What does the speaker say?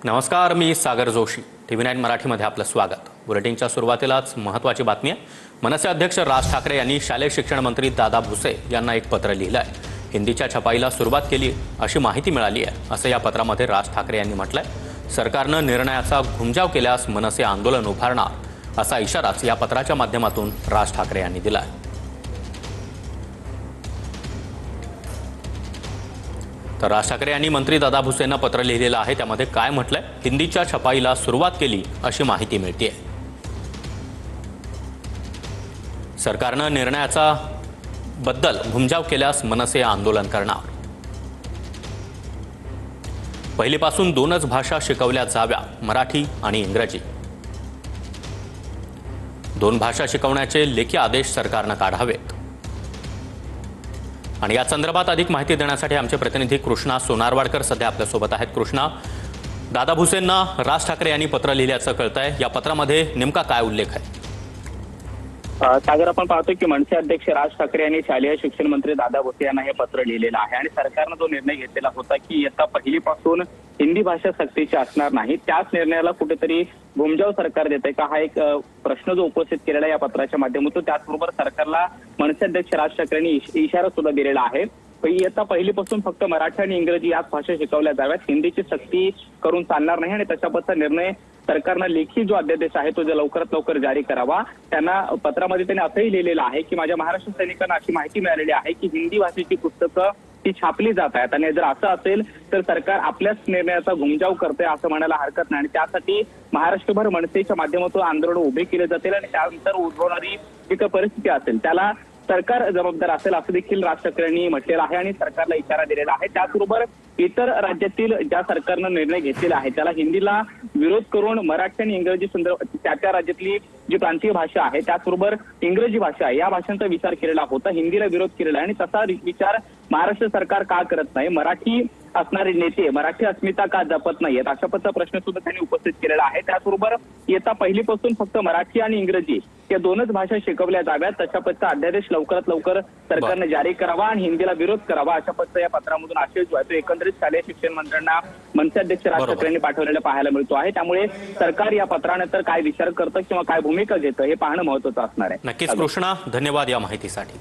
नमस्कार, मी सागर जोशी. TV9 मराठीमध्ये आपलं स्वागत. बुलेटिनच्या सुरुवातीलाच महत्त्वाची बातमी आहे. मनसे अध्यक्ष राज ठाकरे यांनी शालेय शिक्षण मंत्री दादा भुसे यांना एक पत्र लिहिलं आहे. हिंदीच्या छपाईला सुरुवात केली अशी माहिती मिळाली आहे, असं या पत्रामध्ये राज ठाकरे यांनी म्हटलंय. सरकारनं निर्णयाचा घुमजाव केल्यास मनसे आंदोलन उभारणार असा इशाराच या पत्राच्या माध्यमातून राज ठाकरे यांनी दिला आहे. तर राज ठाकरे यांनी मंत्री दादा भुसेंना पत्र लिहिलेलं आहे. त्यामध्ये काय म्हटलंय? हिंदीच्या छपाईला सुरुवात केली अशी माहिती मिळते. सरकारनं निर्णयाचा बद्दल घुमजाव केल्यास मनसे आंदोलन करणार. पहिलीपासून 2च भाषा शिकवल्या जाव्या, मराठी आणि इंग्रजी. 2 भाषा शिकवण्याचे लेखी आदेश सरकारनं काढावेत. आणि या संदर्भात अधिक माहिती देण्यासाठी आमचे प्रतिनिधी कृष्णा सोनारवाडकर सध्या आपल्यासोबत आहेत. कृष्णा, दादा भुसेंना राज ठाकरे यांनी पत्र लिहिल्याचं कळतंय. या पत्रामध्ये नेमका काय उल्लेख आहे? सागर, आपण पाहतो की मनसे अध्यक्ष राज ठाकरे यांनी शालेय शिक्षण मंत्री दादा भुसे यांना हे पत्र लिहिलेलं आहे. आणि सरकारनं जो निर्णय घेतलेला होता की इयत्ता पहिलीपासून हिंदी भाषा सक्तीची असणार नाही, त्याच निर्णयाला कुठेतरी घुमजाव सरकार देत आहे का, हा एक प्रश्न जो उपस्थित केलेला या पत्राच्या माध्यमातून. त्याचबरोबर सरकारला मनसे अध्यक्ष राज ठाकरे यांनी इशारा सुद्धा दिलेला आहे. इयत्ता पहिलीपासून फक्त मराठी आणि इंग्रजी याच भाषा शिकवल्या जाव्यात, हिंदीची सक्ती करून चालणार नाही. आणि तशापचा निर्णय सरकारनं लेखी जो अध्यादेश आहे तो लवकरात लवकर जारी करावा. त्यांना पत्रामध्ये त्यांनी असंही लिहिलेलं आहे की माझ्या महाराष्ट्र सैनिकांना अशी माहिती मिळालेली आहे की हिंदी भाषेची पुस्तकं ती छापली जात आहेत, आणि जर असं असेल तर सरकार आपल्याच निर्णयाचा घुमजाव करते असं म्हणायला हरकत नाही. आणि त्यासाठी महाराष्ट्रभर मनसेच्या माध्यमातून आंदोलन उभे केले जातील, आणि त्यानंतर उद्भवणारी जी काही परिस्थिती असेल त्याला सरकार जबाबदार असेल असं देखील राज ठाकरे यांनी म्हटलेलं आहे आणि सरकारला इशारा दिलेला आहे. त्याचबरोबर इतर राज्यातील ज्या सरकारनं निर्णय घेतलेला आहे त्याला हिंदीला विरोध करून मराठी आणि इंग्रजी त्या राज्यातली जी प्रांतीय भाषा आहे त्याचबरोबर इंग्रजी भाषा आहे या भाषांचा विचार केलेला होता, हिंदीला विरोध केलेला आहे. आणि तसा विचार महाराष्ट्र सरकार का करत नाही, मराठी असणारे नेते मराठी अस्मिता का जपत नाहीयेत, अशा पद्धतीचा प्रश्न सुद्धा त्यांनी उपस्थित केलेला आहे. त्याचबरोबर इयत्ता पहिलीपासून फक्त मराठी आणि इंग्रजी या 2च भाषा शिकवल्या जाव्यात, तशा पद्धतीचा अध्यादेश लवकरात लवकर सरकारने जारी करावा आणि हिंदीला विरोध करावा, अशा पद्धतीचा या पत्रामधून आशय जो आहे तो एकंदरीत शालेय शिक्षण मंत्र्यांना मनसे अध्यक्ष राज ठाकरे यांनी पाठवलेला पाहायला मिळतो आहे. त्यामुळे सरकार या पत्रानंतर काय विचार करतं किंवा काय भूमिका घेतं हे पाहणं महत्त्वाचं असणार आहे. नक्कीच कृष्णा, धन्यवाद या माहितीसाठी.